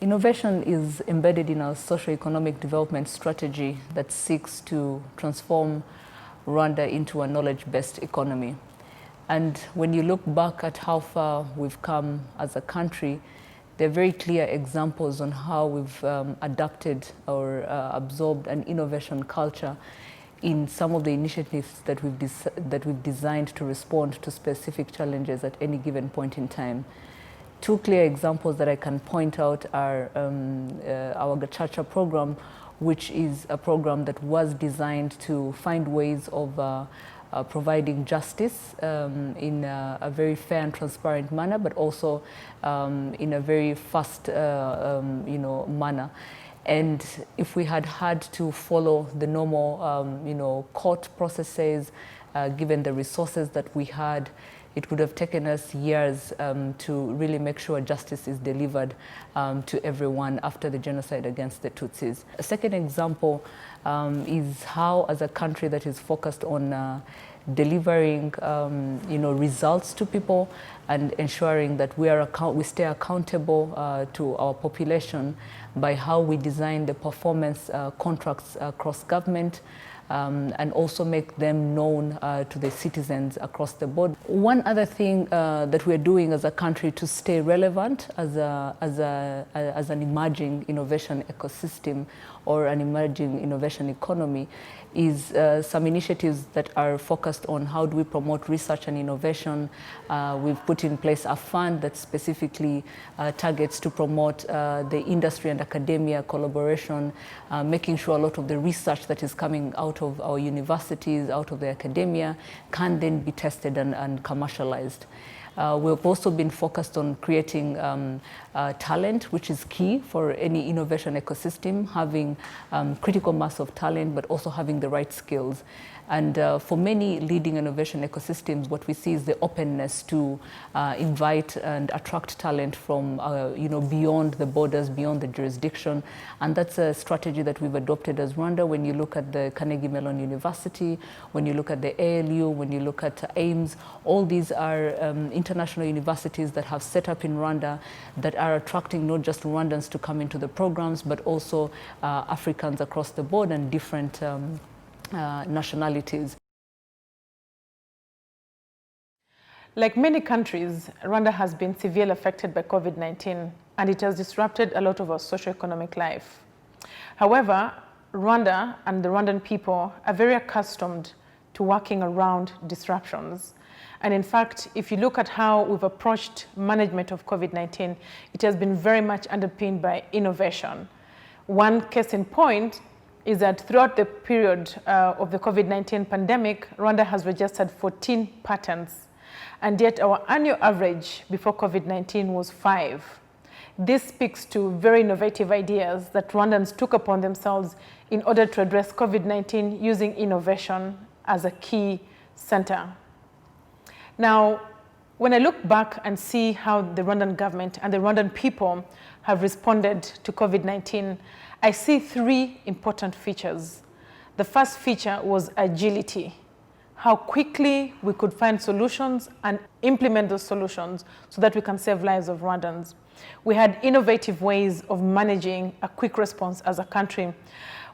Innovation is embedded in our socio-economic development strategy that seeks to transform Rwanda into a knowledge-based economy. And when you look back at how far we've come as a country, there are very clear examples on how we've adapted or absorbed an innovation culture in some of the initiatives that we've designed to respond to specific challenges at any given point in time. Two clear examples that I can point out are our Gachacha program, which is a program that was designed to find ways of providing justice in a very fair and transparent manner, but also in a very fast manner. And if we had had to follow the normal court processes, given the resources that we had, it would have taken us years to really make sure justice is delivered to everyone after the genocide against the Tutsis. A second example is how, as a country that is focused on delivering results to people and ensuring that we stay accountable to our population by how we design the performance contracts across government, and also make them known to the citizens across the board. One other thing that we're doing as a country to stay relevant as an emerging innovation ecosystem or an emerging innovation economy is some initiatives that are focused on how do we promote research and innovation. We've put in place a fund that specifically targets to promote the industry and academia collaboration, making sure a lot of the research that is coming out of our universities, out of the academia, can then be tested and commercialized. We've also been focused on creating talent, which is key for any innovation ecosystem, having critical mass of talent, but also having the right skills. And for many leading innovation ecosystems, what we see is the openness to invite and attract talent from beyond the borders, beyond the jurisdiction. And that's a strategy that we've adopted as Rwanda. When you look at the Carnegie Mellon University, when you look at the ALU, when you look at AIMS, all these are international universities that have set up in Rwanda that are attracting not just Rwandans to come into the programs, but also Africans across the board and different nationalities. Like many countries, Rwanda has been severely affected by COVID-19, and it has disrupted a lot of our socio-economic life. However, Rwanda and the Rwandan people are very accustomed to working around disruptions. And in fact, if you look at how we've approached management of COVID-19, it has been very much underpinned by innovation. One case in point is that throughout the period of the COVID-19 pandemic, Rwanda has registered 14 patents, and yet our annual average before COVID-19 was 5. This speaks to very innovative ideas that Rwandans took upon themselves in order to address COVID-19 using innovation as a key center. Now, when I look back and see how the Rwandan government and the Rwandan people have responded to COVID-19, I see three important features. The first feature was agility, how quickly we could find solutions and implement those solutions so that we can save lives of Rwandans. We had innovative ways of managing a quick response as a country.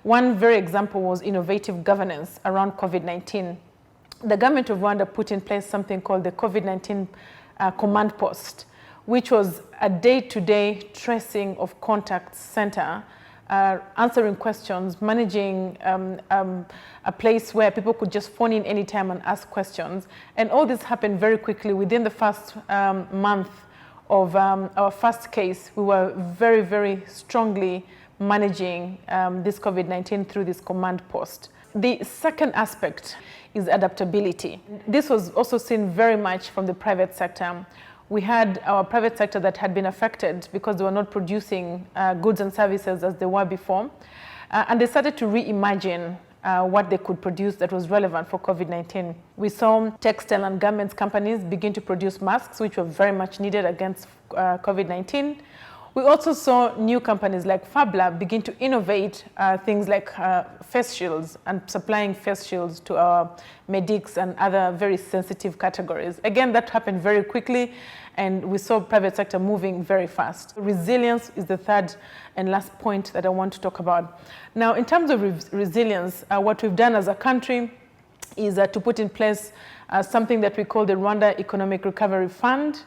One very example was innovative governance around COVID-19. The government of Rwanda put in place something called the COVID-19 command post, which was a day-to-day tracing of contact center, answering questions, managing a place where people could just phone in anytime and ask questions. And all this happened very quickly. Within the first month of our first case, we were very, very strongly managing this COVID-19 through this command post. The second aspect is adaptability. This was also seen very much from the private sector. We had our private sector that had been affected because they were not producing goods and services as they were before. And they started to reimagine what they could produce that was relevant for COVID-19. We saw textile and garments companies begin to produce masks, which were very much needed against COVID-19. We also saw new companies like FabLab begin to innovate things like face shields and supplying face shields to our medics and other very sensitive categories. Again, that happened very quickly, and we saw private sector moving very fast. Resilience is the third and last point that I want to talk about. Now, in terms of resilience, what we've done as a country is to put in place something that we call the Rwanda Economic Recovery Fund.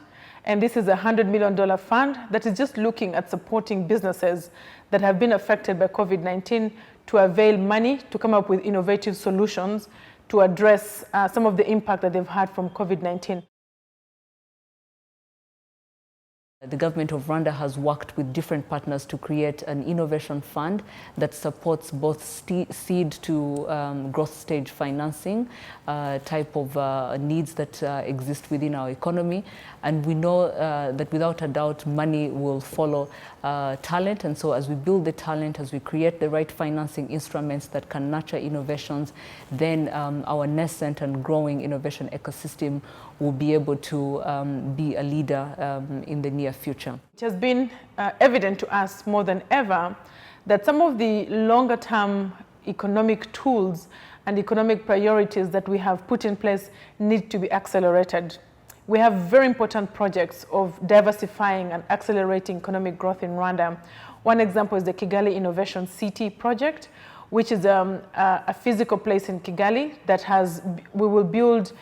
And this is a $100 million fund that is just looking at supporting businesses that have been affected by COVID-19 to avail money to come up with innovative solutions to address some of the impact that they've had from COVID-19. The government of Rwanda has worked with different partners to create an innovation fund that supports both seed to growth stage financing type of needs that exist within our economy. And we know that without a doubt, money will follow talent. And so as we build the talent, as we create the right financing instruments that can nurture innovations, then our nascent and growing innovation ecosystem will be able to be a leader in the near future. It has been evident to us more than ever that some of the longer term economic tools and economic priorities that we have put in place need to be accelerated. We have very important projects of diversifying and accelerating economic growth in Rwanda. One example is the Kigali Innovation City project, which is a physical place in Kigali that we will build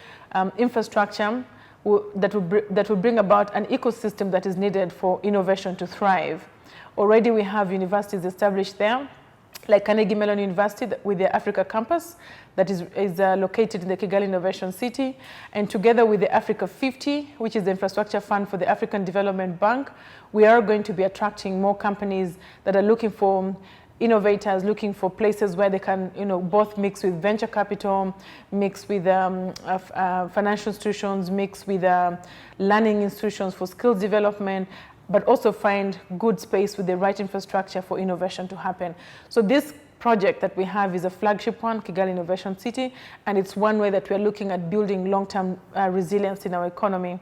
infrastructure that will bring about an ecosystem that is needed for innovation to thrive. Already we have universities established there, like Carnegie Mellon University with their Africa campus that is located in the Kigali Innovation City, and together with the Africa 50, which is the infrastructure fund for the African Development Bank, we are going to be attracting more companies that are looking for innovators, looking for places where they can, both mix with venture capital, mix with financial institutions, mix with learning institutions for skills development, but also find good space with the right infrastructure for innovation to happen. So this project that we have is a flagship one, Kigali Innovation City, and it's one way that we're looking at building long-term resilience in our economy.